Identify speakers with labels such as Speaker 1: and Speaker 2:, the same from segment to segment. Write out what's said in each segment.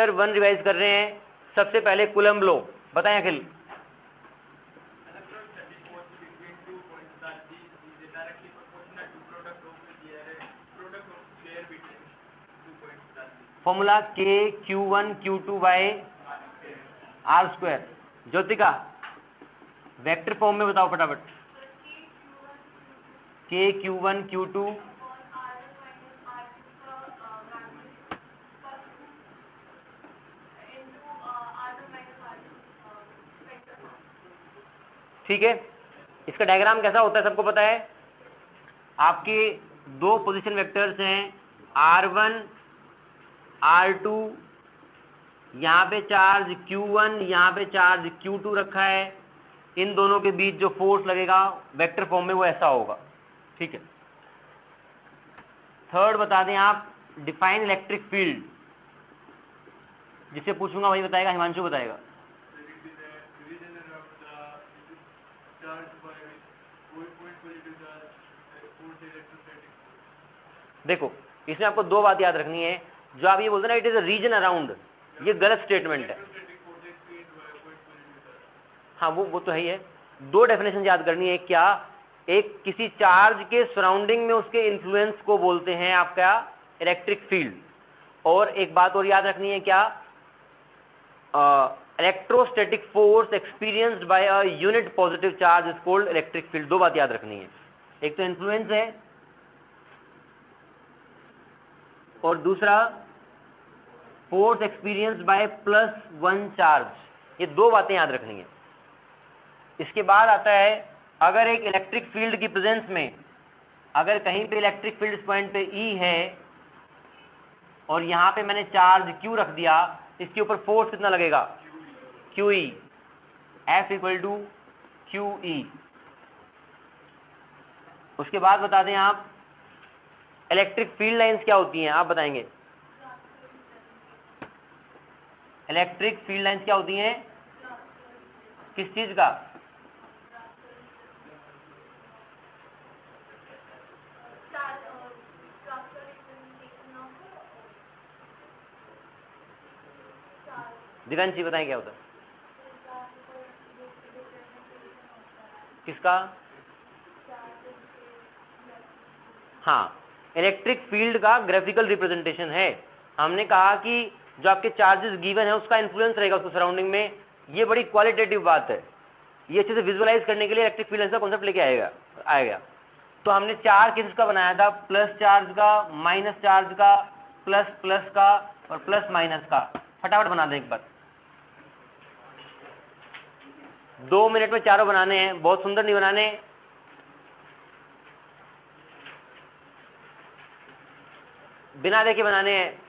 Speaker 1: Chapter 1 revise कर रहे हैं। सबसे पहले कूलम्ब लॉ बताएं Akhil. Formula K(Q1 Q2 by R²। Jyotika vector form में बताओ फटाफट। K(Q1 Q2 ठीक है। इसका डायग्राम कैसा होता है सबको पता है। आपके दो पोजीशन वेक्टर्स हैं R1 R2, यहाँ पे चार्ज Q1, यहाँ पे चार्ज Q2 रखा है। इन दोनों के बीच जो फोर्स लगेगा वेक्टर फॉर्म में वो ऐसा होगा। ठीक है। थर्ड बता दें आप, डिफाइन इलेक्ट्रिक फील्ड। जिससे पूछूंगा वही बताएगा, हिमांशु बताएगा। देखो इसमें आपको दो बात याद रखनी है। जो आप ये बोलते हैं ना it is a region around, ये गलत स्टेटमेंट है। हाँ वो तो है ही है। दो डेफिनेशन याद करनी है। क्या? एक किसी चार्ज के सराउंडिंग में उसके इन्फ्लुएंस को बोलते हैं आपका इलेक्ट्रिक फील्ड, और एक बात और याद रखनी है क्या, electrostatic force experienced bye a unit positive charge is called electric field. दो बात याद रखनी है, एक तो इन्फ्लुएंस है और दूसरा फोर्स एक्सपीरियंस्ड बाय +1 चार्ज। ये दो बातें याद रखनी है। इसके बाद आता है, अगर एक इलेक्ट्रिक फील्ड की प्रेजेंस में, अगर कहीं पे इलेक्ट्रिक फील्ड इस पॉइंट पे E है और यहाँ पे मैंने चार्ज Q रख दिया, इसके ऊपर फोर्स कितना लगेगा? QE। F = QE। उसके बाद बता दें आप, इलेक्ट्रिक फील्ड लाइंस क्या होती हैं, आप बताएंगे। इलेक्ट्रिक फील्ड लाइंस क्या होती हैं? किस चीज का? दिगंशी बताएं क्या होता है? किसका? हाँ, इलेक्ट्रिक फील्ड का ग्राफिकल रिप्रेजेंटेशन है। हमने कहा कि जो आपके चार्जेस गिवन है उसका इन्फ्लुएंस रहेगा उसको सराउंडिंग में। ये बड़ी क्वालिटेटिव बात है। ये अच्छे से विजुअलाइज करने के लिए इलेक्ट्रिक फील्ड का कॉन्सेप्ट लेके आएगा। तो हमने चार केसेस का बनाया था, प्लस चार्ज का, माइनस चार्ज का, प्लस प्लस का और प्लस माइनस का। फटाफट बना दें एक बार। 2 मिनट में चारों बनाने हैं, बहुत सुंदर नहीं बनाने, बिना देखे बनाने हैं।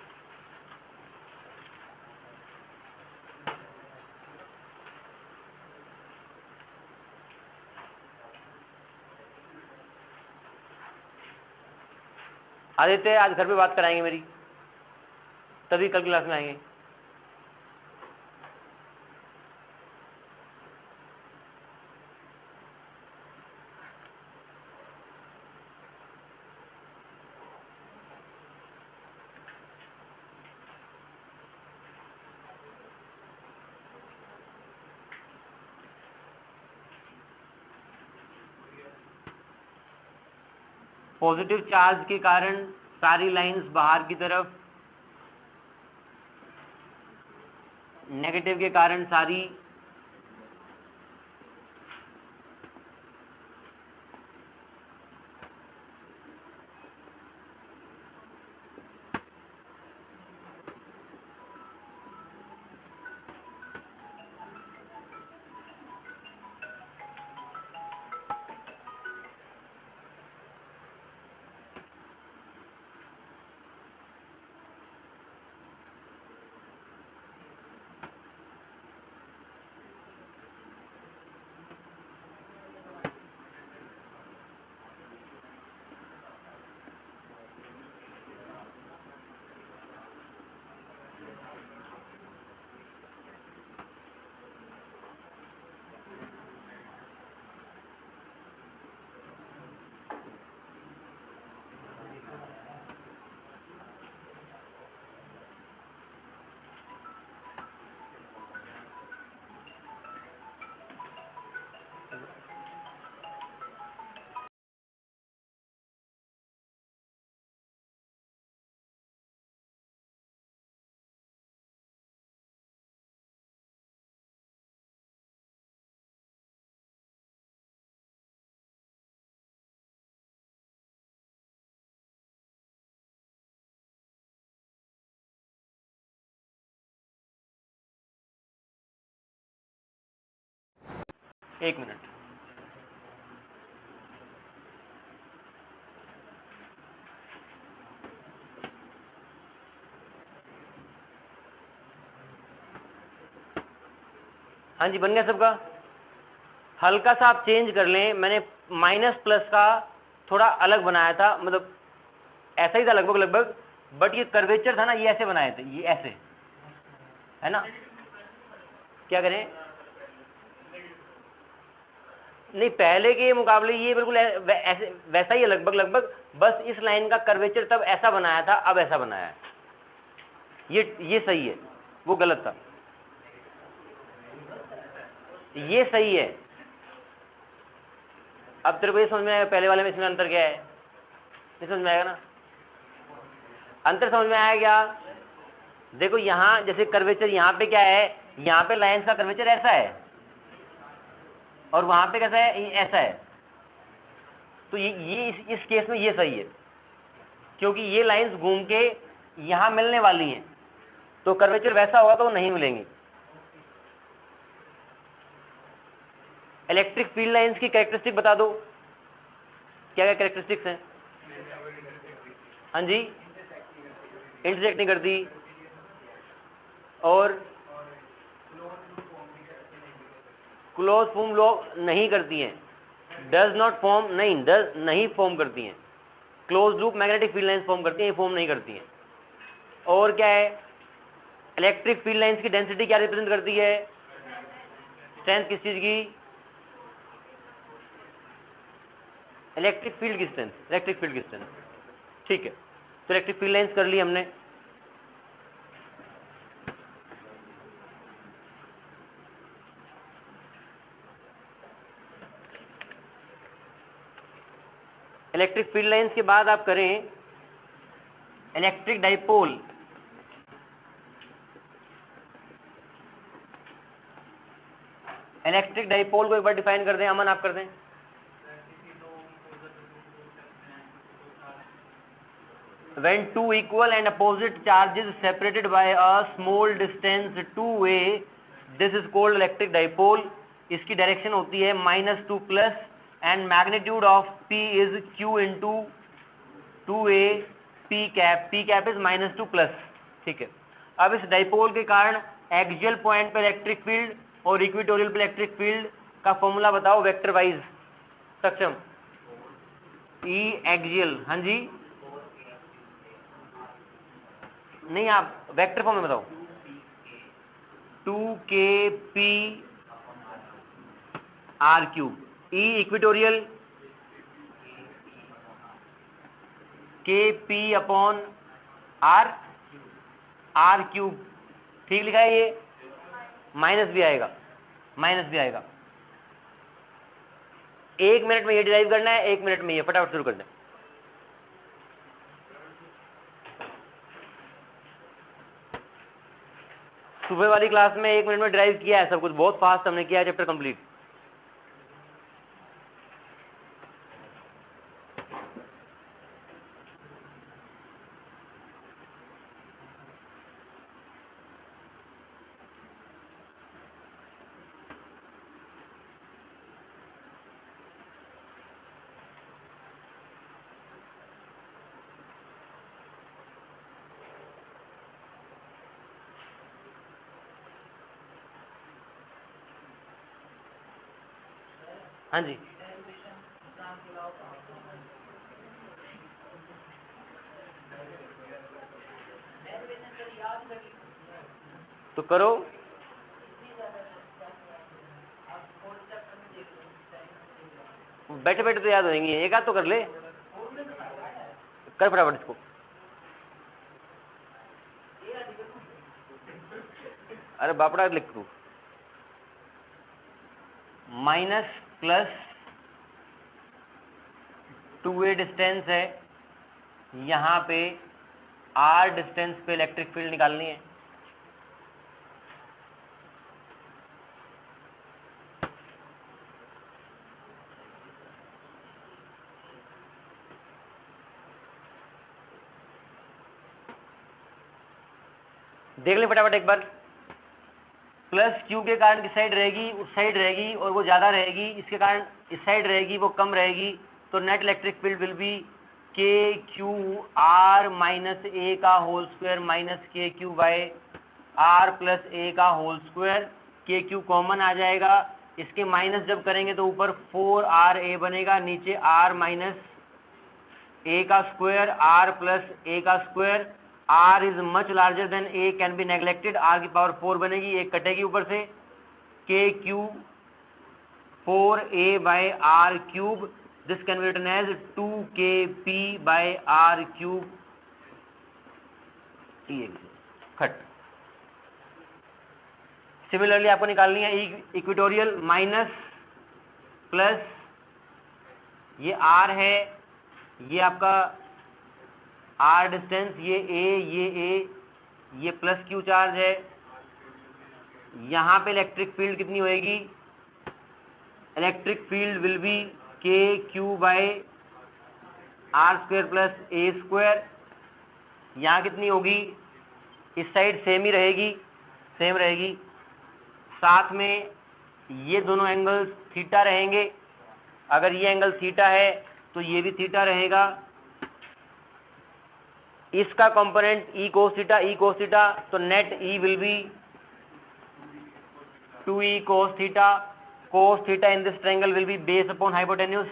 Speaker 1: आदित्य आज घर पे बात कराएंगे मेरी, तभी कल क्लास में आएंगे। पॉजिटिव चार्ज के कारण सारी लाइंस बाहर की तरफ, नेगेटिव के कारण सारी एक मिनट। हाँ जी, बन गया सबका। हल्का सा आप चेंज कर लें, मैंने माइनस प्लस का थोड़ा अलग बनाया था, मतलब ऐसा ही था लगभग लगभग, बट ये कर्वेचर था ना, ये ऐसे बनाए थे, ये ऐसे है ना। क्या करें? नहीं, पहले के मुकाबले ये बिल्कुल ऐसे वैसा ही है लगभग लगभग, बस इस लाइन का कर्वेचर तब ऐसा बनाया था, अब ऐसा बनाया है। ये सही है, वो गलत था, ये सही है। अब तेरे को ये समझ में आएगा पहले वाले में इसमें अंतर क्या है, ये समझ में आएगा ना। अंतर समझ में आया क्या? देखो यहाँ जैसे कर्वेचर यहाँ पे क्या है, यहाँ पे लाइंस का कर्वेचर ऐसा है और वहां पे कैसा है, ऐसा है। तो ये इस केस में ये सही है, क्योंकि ये लाइंस घूम के यहां मिलने वाली हैं, तो कर्वेचर वैसा होगा तो वो नहीं मिलेंगी। इलेक्ट्रिक फील्ड लाइंस की कैरेक्टरिस्टिक बता दो, क्या क्या कैरेक्टरिस्टिक्स हैं? हाँ जी, इंटरसेक्ट नहीं करती, और क्लोज फॉर्म नहीं करती हैं, डज नॉट फॉर्म, नहीं फॉर्म करती हैं। Close loop magnetic field lines form करती हैं, ये फॉर्म नहीं करती हैं। और क्या है, इलेक्ट्रिक फील्ड लाइंस की डेंसिटी क्या रिप्रेजेंट करती है? स्ट्रेंथ किस चीज की? इलेक्ट्रिक फील्ड की स्ट्रेंथ, इलेक्ट्रिक फील्ड की स्ट्रेंथ। ठीक है, तो इलेक्ट्रिक फील्ड लाइंस कर ली हमने। इलेक्ट्रिक फील्ड लाइंस के बाद आप करें इलेक्ट्रिक डाइपोल। इलेक्ट्रिक डाइपोल को एक बार डिफाइन कर दें, अमन आप कर दें। When two equal and opposite charges separated by a small distance two a, this is called electric dipole. इसकी डायरेक्शन होती है -2 plus and magnitude of P is Q into 2a P cap is -2 plus. ठीक है, अब इस dipole के कारण axial point पर इलेक्ट्रिक फील्ड और इक्वेटोरियल पर इलेक्ट्रिक फील्ड का फॉर्मूला बताओ वेक्टर वाइज। सक्षम? E एक्सियल, हाँ जी, नहीं आप वेक्टर फॉर्म में बताओ। 2kp r cube, E equatorial kp upon r cube. ठीक लिखा है, ये माइनस भी आएगा, माइनस भी आएगा। 1 मिनट में ये डिराइव करना है, 1 मिनट में ये, फटाफट शुरू कर दें। सुबह वाली क्लास में 1 मिनट में ड्राइव किया है सब कुछ, बहुत फास्ट हमने किया है, चैप्टर कंप्लीट। हाँ जी, तो करो। बैठे बैठे तो याद होंगी, एक आध तो कर ले, कर फटाफट इसको। अरे बापड़ा लिख तू, माइनस प्लस 2a डिस्टेंस है, यहाँ पे r डिस्टेंस पे इलेक्ट्रिक फील्ड निकालनी है। देख लें फटाफट एक बार, प्लस क्यू के कारण किस साइड रहेगी, उस साइड रहेगी, और वो ज़्यादा रहेगी, इसके कारण इस साइड रहेगी, वो कम रहेगी। तो net electric field will B के क्यू आर माइनस ए का होल स्क्वायर माइनस के Q by are plus A का होल स्क्वायर। के क्यू कॉमन आ जाएगा, इसके माइनस जब करेंगे तो ऊपर 4RA बनेगा, नीचे R माइनस ए का स्क्वायर आर प्लस ए का square. R is much larger than A can be neglected, R की पावर 4 बनेगी, एक कटेगी ऊपर से। K Q 4A by R cube, this can be written as 2KP by R cube खट। Similarly आपको निकालनी है इक्वेटोरियल माइनस प्लस, ये R है, ये आपका R डिस्टेंस, ये A, ये प्लस Q चार्ज है। यहाँ पे इलेक्ट्रिक फील्ड कितनी होएगी, इलेक्ट्रिक फील्ड विल बी के Q by R square plus A square. यहाँ कितनी होगी, इस साइड सेम ही रहेगी, सेम रहेगी, साथ में ये दोनों एंगल्स थीटा रहेंगे। अगर ये एंगल थीटा है तो ये भी थीटा रहेगा। इसका कंपोनेंट ई कोस थीटा, तो net E will be 2E cos theta। cos theta in this triangle will be base upon hypotenuse,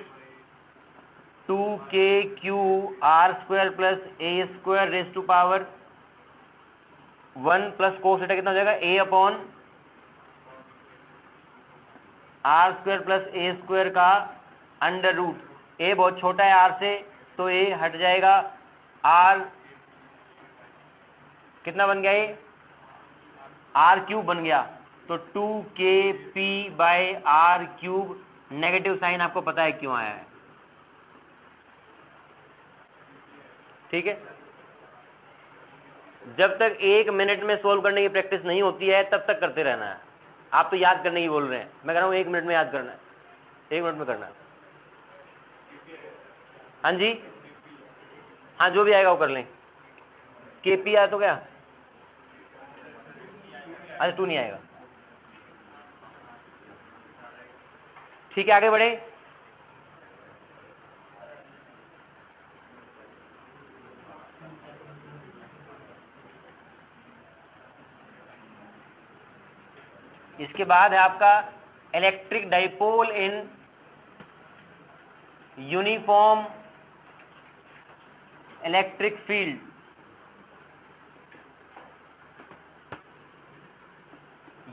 Speaker 1: 2KQ R square plus A square raised to power 1 plus cos theta कितना हो जाएगा, A upon R square plus A square का under root. A बहुत छोटा है R से, तो A हट जाएगा, R कितना बन गया, ये R क्यूब बन गया, तो 2KP by R cube. Negative sign आपको पता है क्यों आया है, ठीक है। जब तक 1 मिनट में सोल्व करने की प्रैक्टिस नहीं होती है तब तक करते रहना है। आप तो याद करने की बोल रहे हैं, मैं कह रहा हूँ 1 मिनट में याद करना है, 1 मिनट में करना है। हाँ जी, हाँ जो भी आएगा वो कर लें। KP आया तो क्या, अच्छा 2 नहीं आएगा, ठीक है। आगे बढ़े, इसके बाद है आपका electric dipole in uniform electric field.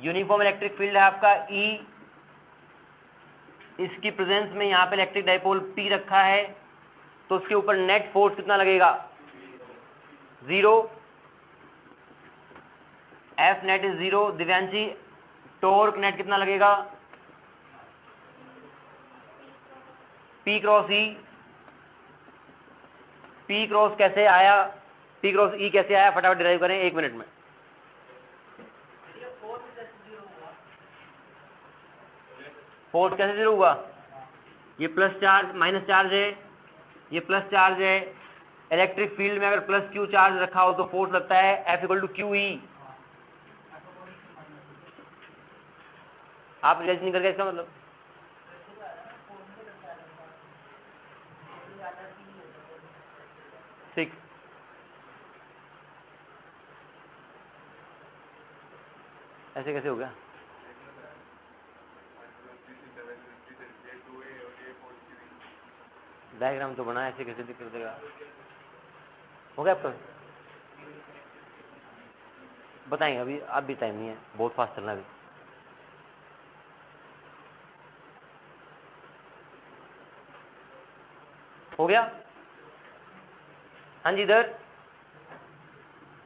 Speaker 1: Uniform electric field है आपका E, इसकी प्रेजेंस में यहाँ पे इलेक्ट्रिक डाइपोल P रखा है, तो उसके ऊपर नेट फोर्स कितना लगेगा, 0। F net is 0। Divyanshi, torque net कितना लगेगा, P cross E। P cross कैसे आया, P क्रॉस E कैसे आया, फटाफट डिराइव करें 1 मिनट में। फोर्स कैसे 0 हुआ, ये प्लस चार्ज माइनस चार्ज है, ये प्लस चार्ज है। इलेक्ट्रिक फील्ड में अगर प्लस Q चार्ज रखा हो तो फोर्स लगता है F इक्वल टू QE। आप रियलाइज नहीं करके, इसका मतलब ठीक, ऐसे कैसे हो गया, डायग्राम तो बना, ऐसे कैसे दिख देगा, हो गया आपका, बताएंगे अभी, अब भी टाइम नहीं है, बहुत फास्ट चलना अभी। हो गया, हाँ जी। इधर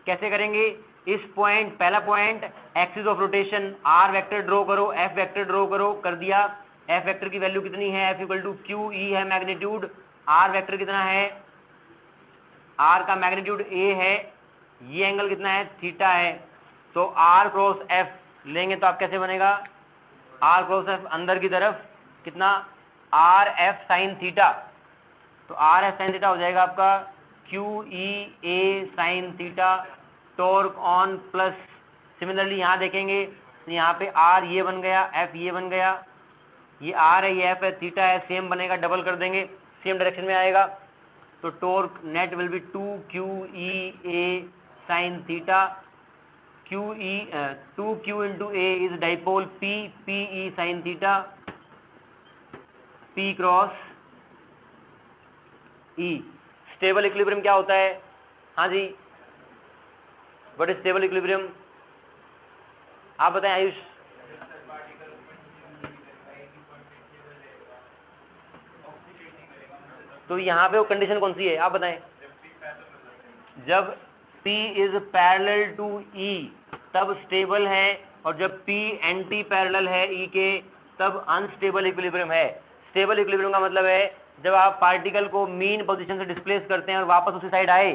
Speaker 1: कैसे करेंगे, इस पॉइंट, पहला point axis of rotation, R vector draw करो, F वेक्टर ड्रॉ करो, कर दिया। F वेक्टर की वैल्यू कितनी है, F इक्वल टू QE है मैग्नीट्यूड, R वेक्टर कितना है, R का मैग्नीट्यूड A है, ये एंगल कितना है, थीटा है, तो R क्रॉस F लेंगे तो आप कैसे बनेगा, R क्रॉस F अंदर की तरफ कितना, RF साइन थीटा, तो RF साइन थीटा हो जाएगा आपका QEA sine theta. Torque on plus, similarly यहाँ देखेंगे तो यहाँ पे आर ये बन गया, एफ ये बन गया, ये आर है, ये एफ है, थीटा है, सेम बनेगा, डबल कर देंगे, सेम डायरेक्शन में आएगा। तो torque net will be 2QE sine theta, two Q into A is dipole PE sine theta, P cross E। Stable equilibrium क्या होता है? हाँ जी, व्हाट इज स्टेबल इक्विलिब्रियम? आप बताएं आयुष। तो यहाँ पे वो कंडीशन कौन सी है, आप बताएं। जब P is parallel to E तब स्टेबल है, और जब P एंटी पैरेलल है E के तब अनस्टेबल इक्विलिब्रियम है। स्टेबल इक्विलिब्रियम का मतलब है जब आप पार्टिकल को मीन पोजीशन से डिस्प्लेस करते हैं और वापस उसी साइड आए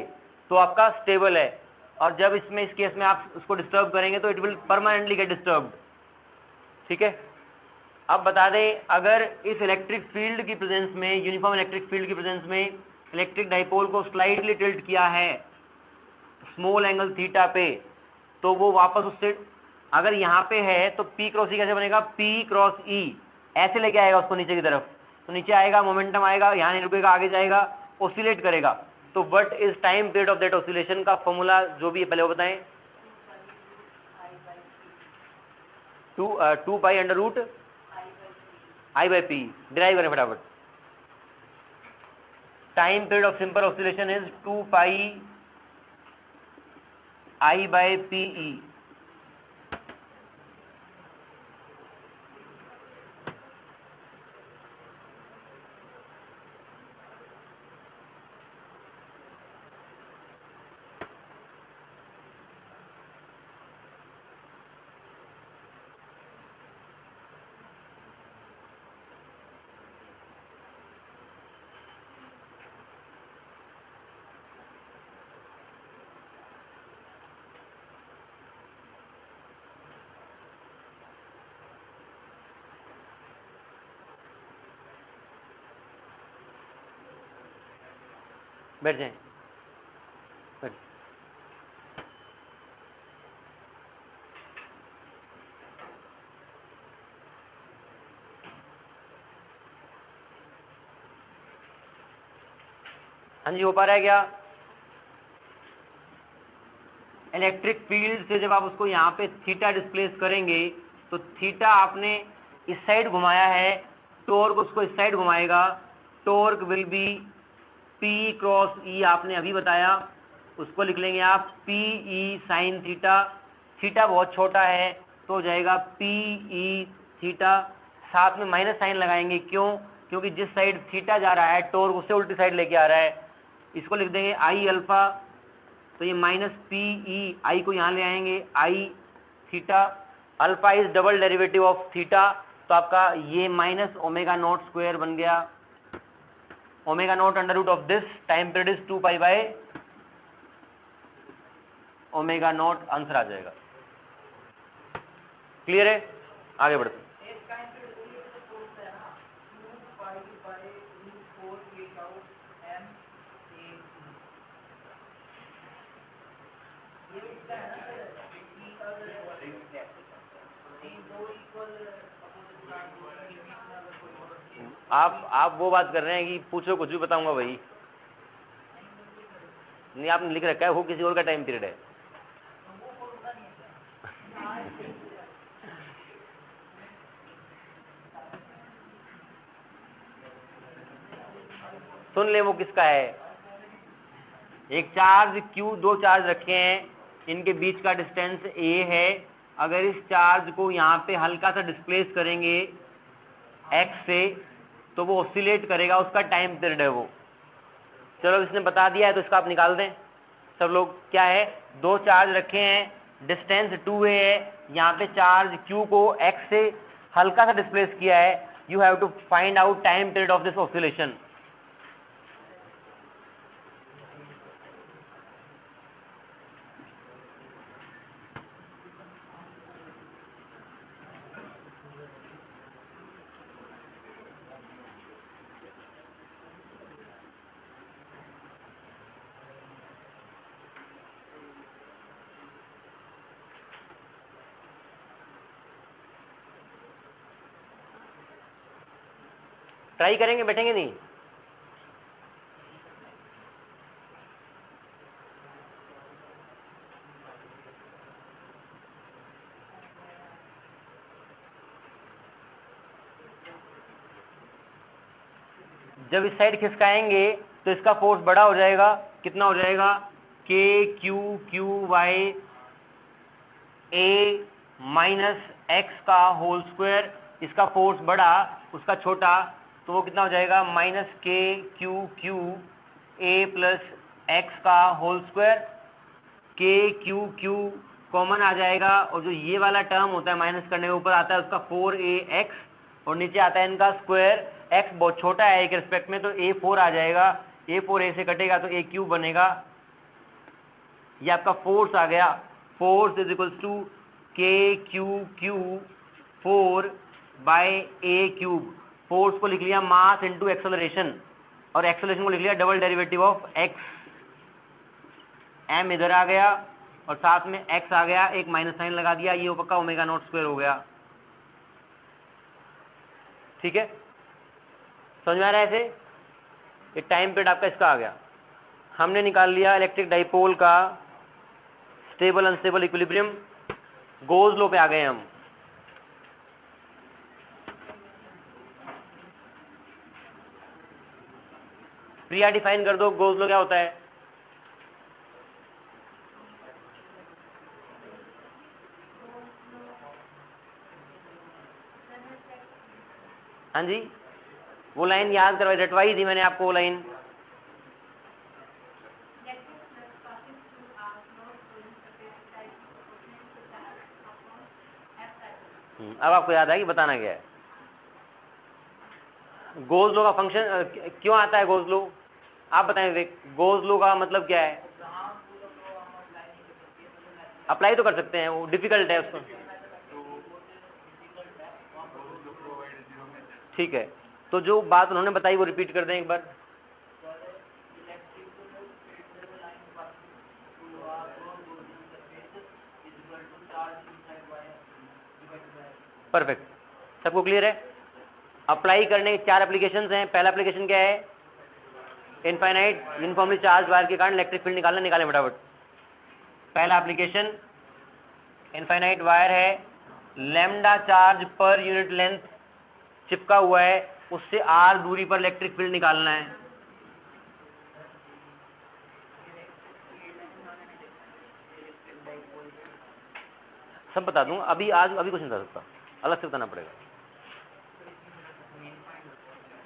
Speaker 1: तो आपका स्टेबल है, और जब इस केस में आप उसको डिस्टर्ब करेंगे तो it will permanently get disturbed. ठीक है। अब बता दें, अगर इस इलेक्ट्रिक फील्ड की प्रेजेंस में, यूनिफॉर्म इलेक्ट्रिक फील्ड की प्रेजेंस में इलेक्ट्रिक डाइपोल को स्लाइटली टिल्ट किया है स्मॉल एंगल थीटा पे, तो वो वापस उससे, अगर यहाँ पे है तो P क्रॉस E कैसे बनेगा? P क्रॉस E ऐसे लेके आएगा उसको नीचे की तरफ, तो नीचे आएगा, मोमेंटम आएगा, यहाँ नहीं रुकेगा, आगे जाएगा, ऑसिलेट करेगा। तो what is time period of that oscillation का फॉर्मूला जो भी है पहले वो बताएं। 2 pi under root I/P। Derive करें फटाफट। Time period of simple oscillation is 2 pi I/PE। बैठ जाएं, बैठ। हाँ जी, हो पा रहा है क्या? इलेक्ट्रिक फील्ड से जब आप उसको यहाँ पे थीटा डिस्प्लेस करेंगे तो थीटा आपने इस साइड घुमाया है, टॉर्क उसको इस साइड घुमाएगा, torque will be P cross E आपने अभी बताया, उसको लिख लेंगे आप PE साइन थीटा। थीटा बहुत छोटा है तो हो जाएगा PE थीटा, साथ में माइनस साइन लगाएंगे, क्यों? क्योंकि जिस साइड थीटा जा रहा है टॉर्क उससे उल्टी साइड लेके आ रहा है। इसको लिख देंगे I अल्फा, तो ये माइनस PE, I को यहाँ ले आएंगे, I theta, alpha is double derivative of theta, तो आपका ये माइनस ओमेगा नॉट स्क्वायर बन गया, omega naught under root of this time period is 2 pi by omega naught, answer आ जाएगा। क्लियर है? आगे बढ़ते। आप वो बात कर रहे हैं कि पूछो कुछ भी बताऊंगा भाई, नहीं आपने लिख रखा है वो किसी और का टाइम पीरियड है। सुन ले वो किसका है। एक चार्ज Q, दो चार्ज रखे हैं, इनके बीच का डिस्टेंस A है। अगर इस चार्ज को यहाँ पे हल्का सा डिस्प्लेस करेंगे X से तो वो ऑसिलेट करेगा, उसका टाइम पीरियड है वो। चलो इसने बता दिया है तो इसका आप निकाल दें सब लोग। क्या है? दो चार्ज रखे हैं, डिस्टेंस 2a है, यहाँ पे चार्ज Q को X से हल्का सा डिस्प्लेस किया है। You have to find out time period of this oscillation. Try करेंगे, बैठेंगे नहीं? जब इस साइड खिसकाएंगे तो इसका फोर्स बड़ा हो जाएगा, कितना हो जाएगा? के क्यू क्यू वाई ए माइनस एक्स का होल स्क्वायर, इसका फोर्स बड़ा उसका छोटा, तो वो कितना हो जाएगा? माइनस के Q Q A plus x का होल स्क्वायर। के क्यू क्यू कॉमन आ जाएगा और जो ये वाला टर्म होता है माइनस करने के ऊपर आता है उसका 4ax और नीचे आता है इनका स्क्वायर। x बहुत छोटा है एक रिस्पेक्ट में तो a4 आ जाएगा, a4 a से कटेगा तो a क्यूब बनेगा। ये आपका फोर्स आ गया, फोर्स इज इक्वल्स टू के क्यू क्यू 4 बाय ए क्यूब। फोर्स को लिख लिया मास इंटू एक्सेलरेशन और एक्सेलरेशन को लिख लिया double derivative of x। m इधर आ गया और साथ में x आ गया, एक माइनस साइन लगा दिया, ये पक्का ओमेगा नॉट स्क्वायर हो गया। ठीक है, समझ में आ रहा है? ऐसे ये टाइम पीरियड आपका इसका आ गया। हमने निकाल लिया इलेक्ट्रिक डाइपोल का stable unstable equilibrium. Goes law पे आ गए हम। प्रिया डिफाइन कर दो गोज लॉ क्या होता है? हाँ जी, वो लाइन याद करवाई, रटवाई थी मैंने आपको वो लाइन। अब आपको याद है कि बताना क्या है? गोज लॉ का फंक्शन क्यों आता है? गोज लॉ आप बताएं विवेक, गोज लॉ का मतलब क्या है? अप्लाई तो कर सकते हैं, वो डिफिकल्ट है उसको। ठीक है, तो जो बात उन्होंने बताई वो रिपीट कर दें एक बार। परफेक्ट, सबको क्लियर है? अप्लाई करने के 4 एप्लीकेशंस हैं। पहला एप्लीकेशन क्या है? इनफाइनाइट यूनिफॉर्मली चार्ज वायर के कारण इलेक्ट्रिक फील्ड निकालना, निकालें फटाफट। पहला एप्लीकेशन इनफाइनाइट वायर है, lambda charge per unit length चिपका हुआ है, उससे r दूरी पर इलेक्ट्रिक फील्ड निकालना है। सब बता दूंगा अभी, आज अभी कुछ नहीं बता सकता, अलग से बताना पड़ेगा।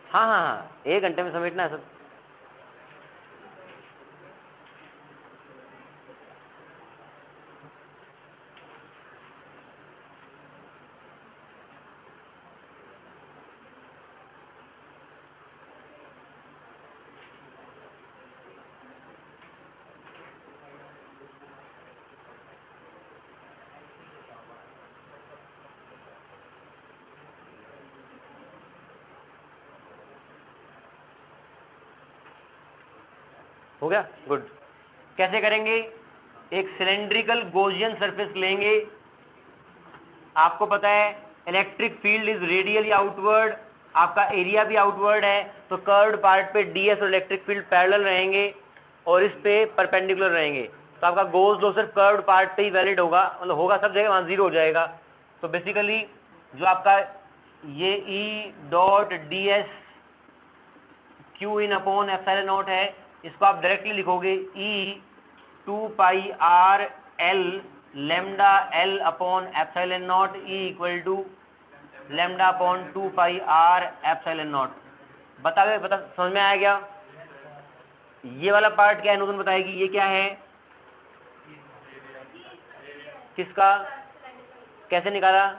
Speaker 1: हाँ हाँ हाँ, 1 घंटे में समेटना है सब। हो गया, गुड। कैसे करेंगे? एक सिलेंड्रिकल गॉसियन सरफेस लेंगे। आपको पता है electric field is radially outward, आपका एरिया भी आउटवर्ड है, तो कर्व्ड पार्ट पे ds और इलेक्ट्रिक फील्ड पैरेलल रहेंगे और इस पे परपेंडिकुलर रहेंगे। तो आपका गोज लॉ सिर्फ कर्व्ड पार्ट पे ही वैलिड होगा, मतलब होगा सब जगह, वहाँ 0 हो जाएगा। तो बेसिकली जो आपका ये E dot ds Q in upon epsilon naught है, इसको आप डायरेक्टली लिखोगे E 2 pi r l lambda l upon epsilon naught E equal to lambda upon 2 pi r epsilon naught. बता समझ में आया क्या? ये वाला पार्ट क्या है? नूतन बताएगी ये क्या है, किसका, कैसे निकाला?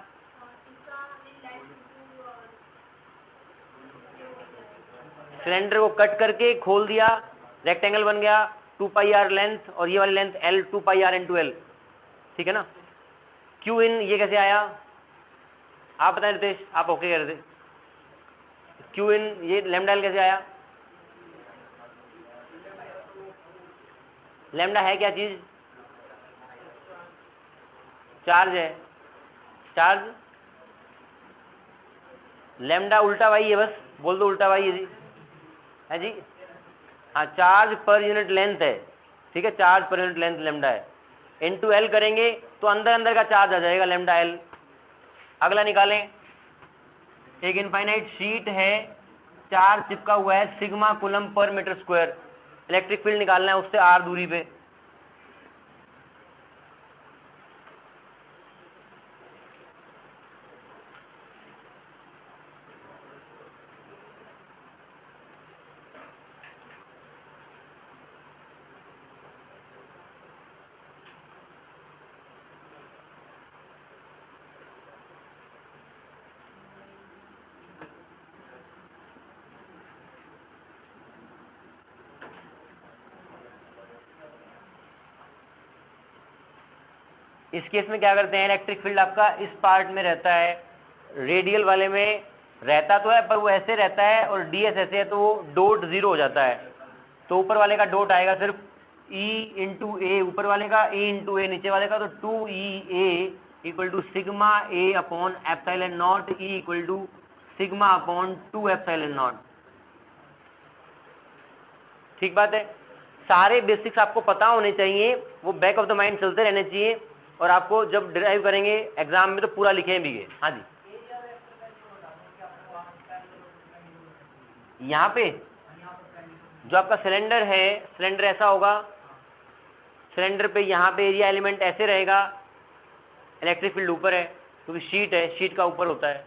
Speaker 1: सिलेंडर को कट करके खोल दिया, रेक्टेंगल बन गया, 2 पाई r लेंथ और ये वाली length l, 2 pi r into l। ठीक है ना? क्यू इन ये कैसे आया? आप बताएं रितेश, आप ओके कह रहे थे। क्यू इन ये लैम्डा l कैसे आया? लैम्डा है क्या चीज? चार्ज है, चार्ज। लैम्डा उल्टा वाई है, बस बोल दो उल्टा भाई जी, है जी। हाँ, चार्ज पर यूनिट लेंथ है, ठीक है, charge per unit length lambda है, इनटू एल करेंगे तो अंदर अंदर का चार्ज आ जाएगा लैम्डा एल। अगला निकालें, एक इनफाइनाइट शीट है, चार्ज चिपका हुआ है सिग्मा कूलम पर मीटर स्क्वायर, इलेक्ट्रिक फील्ड निकालना है उससे आर दूरी पे। इस केस में क्या करते हैं, इलेक्ट्रिक फील्ड आपका इस पार्ट में रहता है, रेडियल वाले में रहता तो है पर वो ऐसे रहता है, और ds ऐसे है तो वो डॉट जीरो हो जाता है। तो ऊपर वाले का डॉट आएगा सिर्फ E इंटू ए, ऊपर वाले का E इंटू ए, नीचे वाले का तो 2EA equal to sigma A upon epsilon naught, E equal to sigma upon 2 epsilon naught. ठीक बात है, सारे बेसिक्स आपको पता होने चाहिए, वो बैक ऑफ द माइंड चलते रहने चाहिए, और आपको जब डिराइव करेंगे एग्जाम में तो पूरा लिखे भी है। हाँ जी, यहाँ पे जो आपका सिलेंडर है, सिलेंडर ऐसा होगा, सिलेंडर पे यहाँ पे एरिया एलिमेंट ऐसे रहेगा, इलेक्ट्रिक फील्ड ऊपर है क्योंकि शीट है, शीट का ऊपर होता है।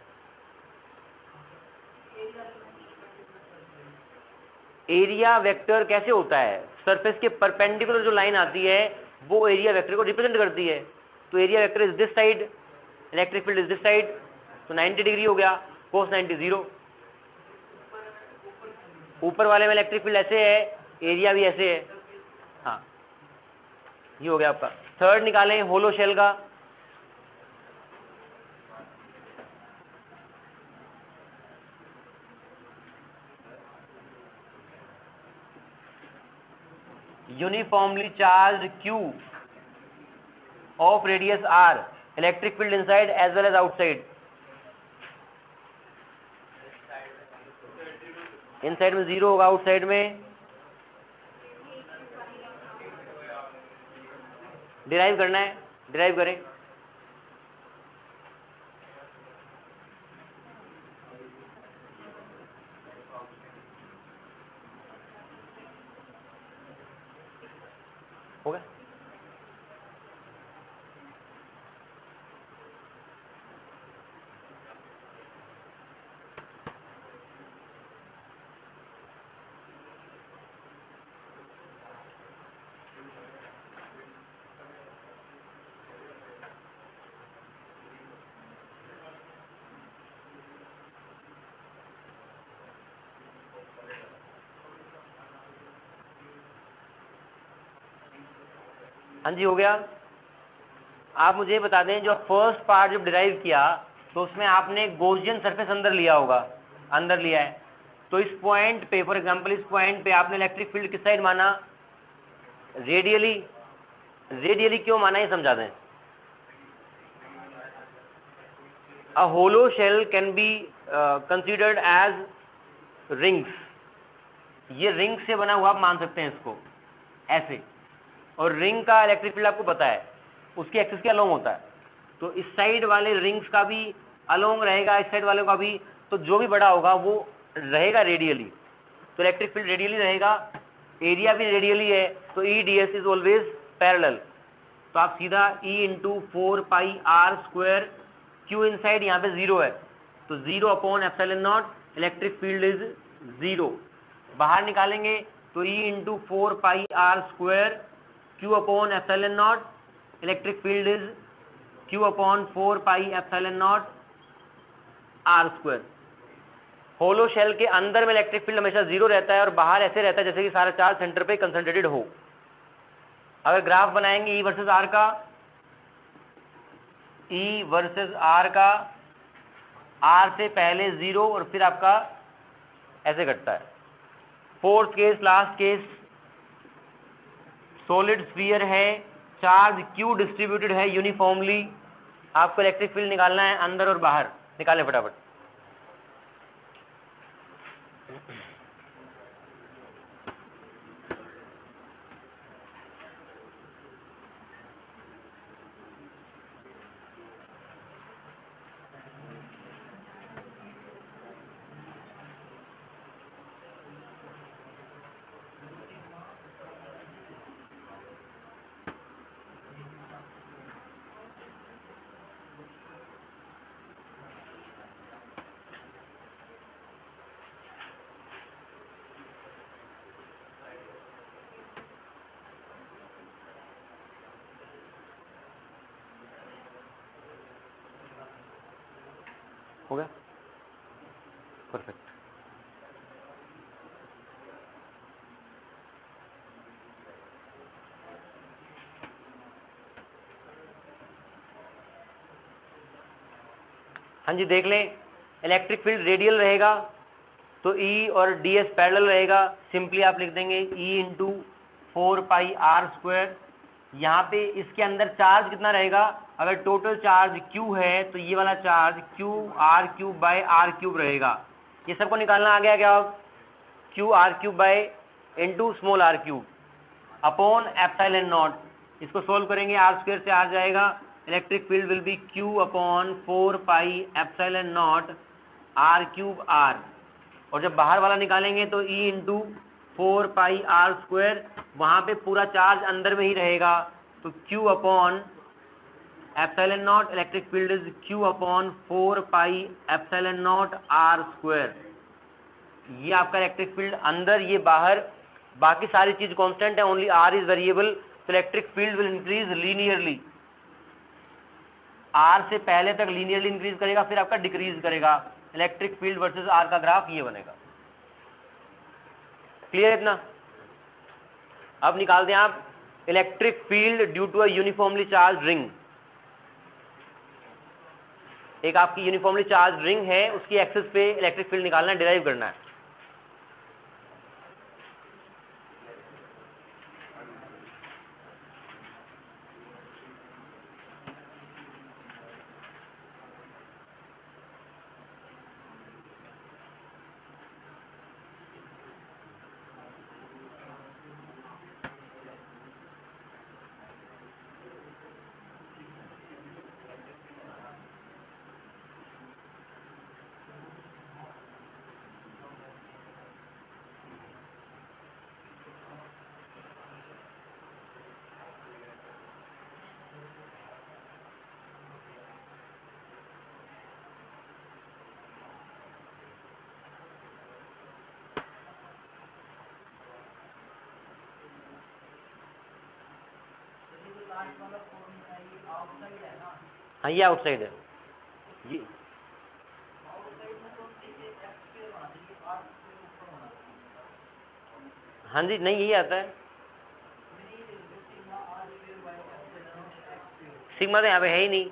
Speaker 1: एरिया वेक्टर कैसे होता है, सरफेस के परपेंडिकुलर जो लाइन आती है वो एरिया वेक्टर को रिप्रेजेंट करती है। तो area vector is this side, electric field is this side, तो 90 डिग्री हो गया, कोस 90 0। ऊपर वाले में इलेक्ट्रिक फील्ड ऐसे है, एरिया भी ऐसे है। हाँ, ये हो गया आपका। थर्ड निकालें होलो शेल का, uniformly charge Q of radius R, electric field inside as well as outside। Inside में 0 होगा, आउटसाइड में डिराइव करना है, डिराइव करें। हो गया। हाँ जी, हो गया। आप मुझे बता दें, जो फर्स्ट पार्ट जब डिराइव किया तो उसमें आपने गॉसियन सरफेस अंदर लिया होगा, अंदर लिया है, तो इस पॉइंट पे, फॉर एग्जांपल इस पॉइंट पे आपने इलेक्ट्रिक फील्ड किस साइड माना, रेडियली। रेडियली क्यों माना ये समझा दें। A hollow shell can be considered as rings, ये रिंग से बना हुआ आप मान सकते हैं इसको ऐसे, और रिंग का इलेक्ट्रिक फील्ड आपको पता है उसकी एक्सिस के अलोंग होता है, तो इस साइड वाले रिंग्स का भी अलोंग रहेगा, इस साइड वाले का भी, तो जो भी बड़ा होगा वो रहेगा रेडियली, तो इलेक्ट्रिक फील्ड रेडियली रहेगा, एरिया भी रेडियली है, तो E D S is always parallel. तो आप सीधा E into 4 pi R square, Q inside यहाँ पे 0 है, तो 0 upon epsilon naught, electric field is 0। बाहर निकालेंगे तो E into 4 pi R square, Q upon epsilon naught, electric field is Q upon 4 pi epsilon naught R square. Hollow shell के अंदर में इलेक्ट्रिक फील्ड हमेशा 0 रहता है, और बाहर ऐसे रहता है जैसे कि सारा चार्ज सेंटर पे कंसंट्रेटेड हो। अगर ग्राफ बनाएंगे E वर्सेस R का, E वर्सेस R का, R से पहले 0 और फिर आपका ऐसे घटता है। Fourth case, last case, solid sphere है, चार्ज Q डिस्ट्रीब्यूटेड है यूनिफॉर्मली, आपको इलेक्ट्रिक फील्ड निकालना है अंदर और बाहर, निकालें फटाफट। हो गया, परफेक्ट। हाँ जी, देख लें, इलेक्ट्रिक फील्ड रेडियल रहेगा तो E और ds पैरेलल रहेगा। सिंपली आप लिख देंगे E इंटू 4πr²। यहाँ पे इसके अंदर चार्ज कितना रहेगा? अगर टोटल चार्ज Q है तो ये वाला चार्ज Q r³ रहेगा। ये सबको निकालना आ गया क्या? Q r³ into small r³ upon epsilon naught. इसको सोल्व करेंगे, r² से आ जाएगा। Electric field will be Q upon 4π ε0 r³r। और जब बाहर वाला निकालेंगे तो E इंटू 4πr², वहाँ पे पूरा चार्ज अंदर में ही रहेगा तो Q upon ε0। Electric field is Q upon 4π ε0 r²। ये आपका इलेक्ट्रिक फील्ड अंदर, ये बाहर, बाकी सारी चीज कांस्टेंट है, ओनली r इज वेरिएबल। तो electric field will increase linearly, r से पहले तक लीनियरली इंक्रीज करेगा, फिर आपका डिक्रीज करेगा। इलेक्ट्रिक फील्ड वर्सेस r का ग्राफ ये बनेगा। क्लियर है इतना? अब निकाल दें आप electric field due to a uniformly charge ring. एक आपकी यूनिफॉर्मली चार्ज रिंग है, उसकी एक्सिस पे इलेक्ट्रिक फील्ड निकालना है, डिराइव करना है। हाँ, ये आउटसाइड है जी। हाँ जी, नहीं यही आता है। सिग्मा तो यहाँ पे है ही नहीं।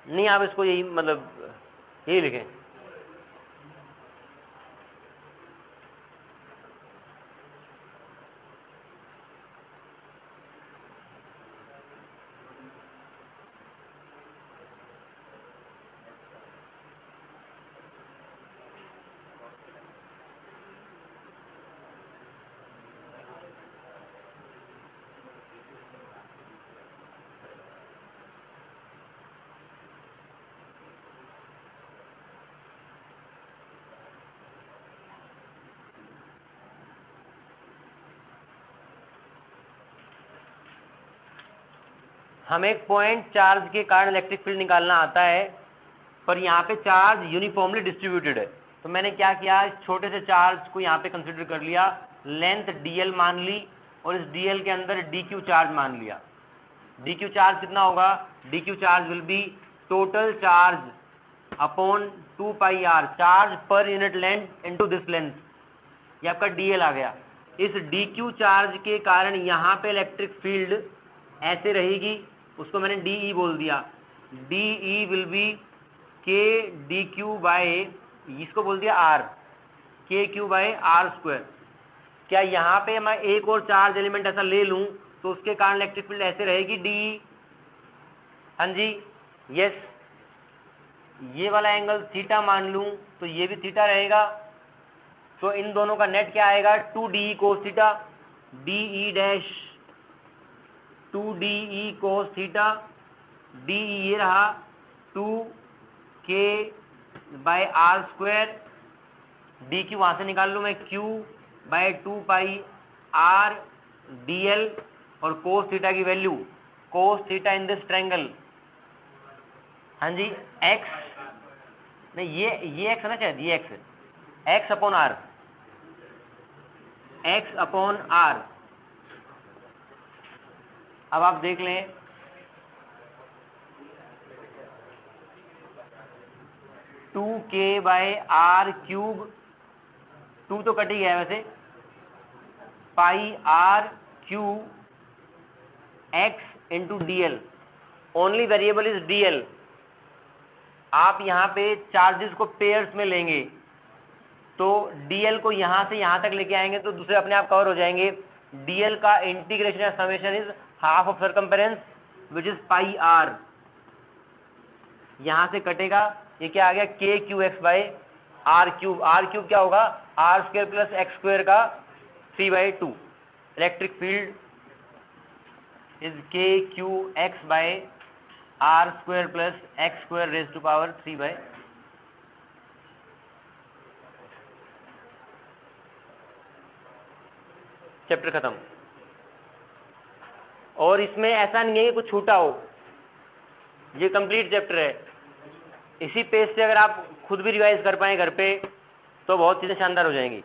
Speaker 1: नहीं, आप इसको यही मतलब यही लिखें। हमें एक पॉइंट चार्ज के कारण इलेक्ट्रिक फील्ड निकालना आता है, पर यहाँ पे चार्ज यूनिफॉर्मली डिस्ट्रीब्यूटेड है। तो मैंने क्या किया, इस छोटे से चार्ज को यहाँ पे कंसिडर कर लिया, लेंथ dl मान ली और इस dl के अंदर dq चार्ज मान लिया। dq चार्ज कितना होगा? dq charge will be total charge upon 2πr, charge per unit length into this length. ये आपका dl आ गया। इस dq चार्ज के कारण यहाँ पे इलेक्ट्रिक फील्ड ऐसे रहेगी, उसको मैंने de बोल दिया। de will be k dq by, इसको बोल दिया r, kq बाय r²। क्या यहाँ पे मैं एक और चार्ज एलिमेंट ऐसा ले लूँ तो उसके कारण इलेक्ट्रिक फील्ड ऐसे रहेगी de? हाँ जी, यस, ये वाला एंगल थीटा मान लूँ तो ये भी थीटा रहेगा, तो इन दोनों का नेट क्या आएगा 2DE cos theta, DE dash 2DE cos theta, DE ये रहा 2k/r², DQ वहाँ से निकाल लूँ मैं q/2πr dl, और कोस थीटा की value cos theta in this triangle, हाँ जी x नहीं ये x है ना, शायद ये x upon r, x upon r। अब आप देख लें, टू k/r³, 2 तो कट ही गया वैसे, πr³ x into dl, only variable is dl। आप यहाँ पे चार्जेस को पेयर्स में लेंगे तो dl को यहाँ से यहाँ तक लेके आएंगे तो दूसरे अपने आप कवर हो जाएंगे। dl का इंटीग्रेशन या summation is half of circumference which is πr, यहाँ से कटेगा, ये क्या आ गया kqx/r³, r³ क्या होगा r² + x² का 3/2, electric field is kqx/r² + x² raised to power 3/, chapter खत्म। और इसमें ऐसा नहीं है कि कुछ छूटा हो, ये कंप्लीट चैप्टर है। इसी पेज से अगर आप खुद भी रिवाइज कर पाएँ घर पे तो बहुत चीज़ें शानदार हो जाएंगी।